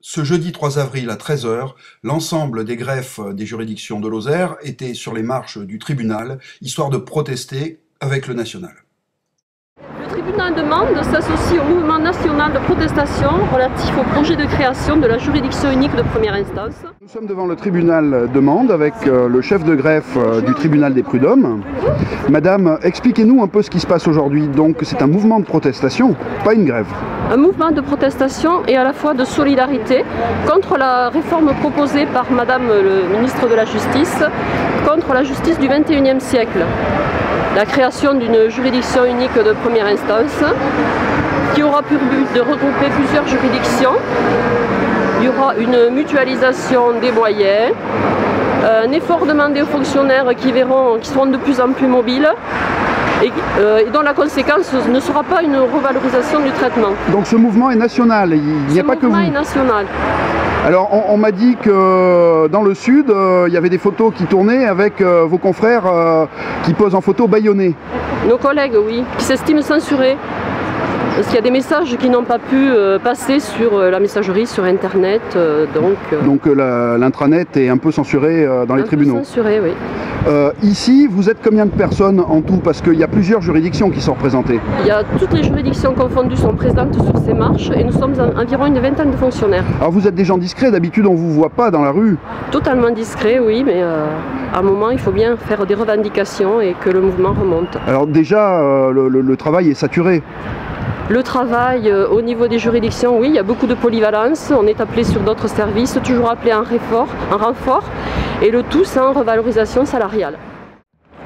Ce jeudi 3 avril à 13 h, l'ensemble des greffes des juridictions de Lozère étaient sur les marches du tribunal, histoire de protester avec le national. Le tribunal de Mende s'associe au mouvement national de protestation relatif au projet de création de la juridiction unique de première instance. Nous sommes devant le tribunal de Mende avec le chef de greffe du tribunal des prud'hommes. Madame, expliquez-nous un peu ce qui se passe aujourd'hui. Donc c'est un mouvement de protestation, pas une grève. Un mouvement de protestation et à la fois de solidarité contre la réforme proposée par Madame le ministre de la Justice, contre la justice du XXIe siècle. La création d'une juridiction unique de première instance qui aura pour but de regrouper plusieurs juridictions. Il y aura une mutualisation des moyens, un effort demandé aux fonctionnaires qui seront de plus en plus mobiles et dont la conséquence ne sera pas une revalorisation du traitement. Donc ce mouvement est national, il n'y a pas que vous. Ce mouvement est national. Alors on m'a dit que dans le sud, il y avait des photos qui tournaient avec vos confrères qui posent en photo bâillonnés. Nos collègues, oui, qui s'estiment censurés. Parce qu'il y a des messages qui n'ont pas pu passer sur la messagerie, sur Internet. Donc l'intranet est un peu censuré dans les tribunaux. Censuré, oui. Ici, vous êtes combien de personnes en tout? Parce qu'il y a plusieurs juridictions qui sont représentées. Il y a toutes les juridictions confondues sont présentes sur ces marches et nous sommes environ une vingtaine de fonctionnaires. Alors vous êtes des gens discrets, d'habitude on ne vous voit pas dans la rue? Totalement discret, oui, mais à un moment il faut bien faire des revendications et que le mouvement remonte. Alors déjà, le travail est saturé. Le travail au niveau des juridictions, oui, il y a beaucoup de polyvalence, on est appelé sur d'autres services, toujours appelé en renfort, et le tout sans revalorisation salariale.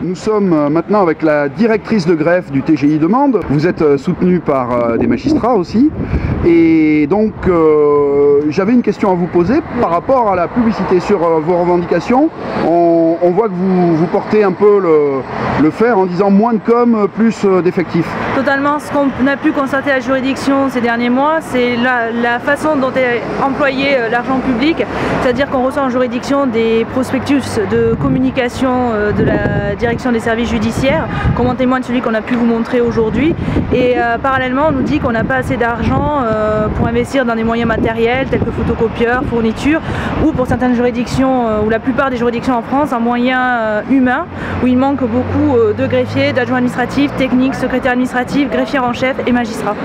Nous sommes maintenant avec la directrice de greffe du TGI de Mende. Vous êtes soutenue par des magistrats aussi. Et donc, j'avais une question à vous poser par rapport à la publicité sur vos revendications. On voit que vous portez un peu le fer en disant moins de com, plus d'effectifs. Totalement. Ce qu'on a pu constater à la juridiction ces derniers mois, c'est la façon dont est employé l'argent public. C'est-à-dire qu'on reçoit en juridiction des prospectus de communication de la direction des services judiciaires, comme en témoigne celui qu'on a pu vous montrer aujourd'hui. Et parallèlement, on nous dit qu'on n'a pas assez d'argent pour investir dans des moyens matériels tels que photocopieurs, fournitures, ou pour certaines juridictions, ou la plupart des juridictions en France, un moyen humain, où il manque beaucoup de greffiers, d'adjoints administratifs, techniques, secrétaires administratifs, greffiers en chef et magistrats.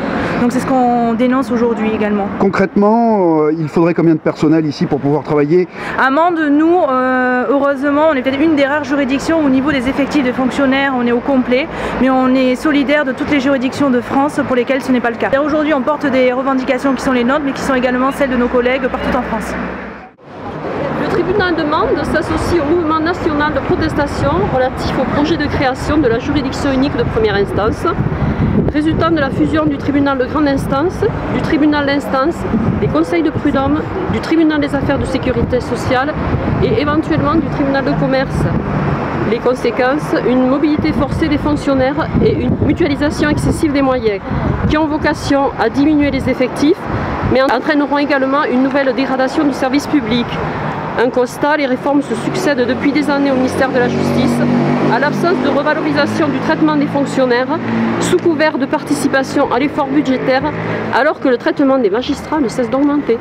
Donc c'est ce qu'on dénonce aujourd'hui également. Concrètement, il faudrait combien de personnel ici pour pouvoir travailler? À Mende, nous, heureusement, on est peut-être une des rares juridictions où, au niveau des effectifs de fonctionnaires, on est au complet, mais on est solidaire de toutes les juridictions de France pour lesquelles ce n'est pas le cas. Aujourd'hui, on porte des revendications qui sont les nôtres, mais qui sont également celles de nos collègues partout en France. Le tribunal de Mende s'associe au mouvement national de protestation relatif au projet de création de la juridiction unique de première instance, résultant de la fusion du tribunal de grande instance, du tribunal d'instance, des conseils de prud'hommes, du tribunal des affaires de sécurité sociale et éventuellement du tribunal de commerce. Les conséquences, une mobilité forcée des fonctionnaires et une mutualisation excessive des moyens, qui ont vocation à diminuer les effectifs, mais entraîneront également une nouvelle dégradation du service public. Un constat, les réformes se succèdent depuis des années au ministère de la Justice, à l'absence de revalorisation du traitement des fonctionnaires, sous couvert de participation à l'effort budgétaire, alors que le traitement des magistrats ne cesse d'augmenter.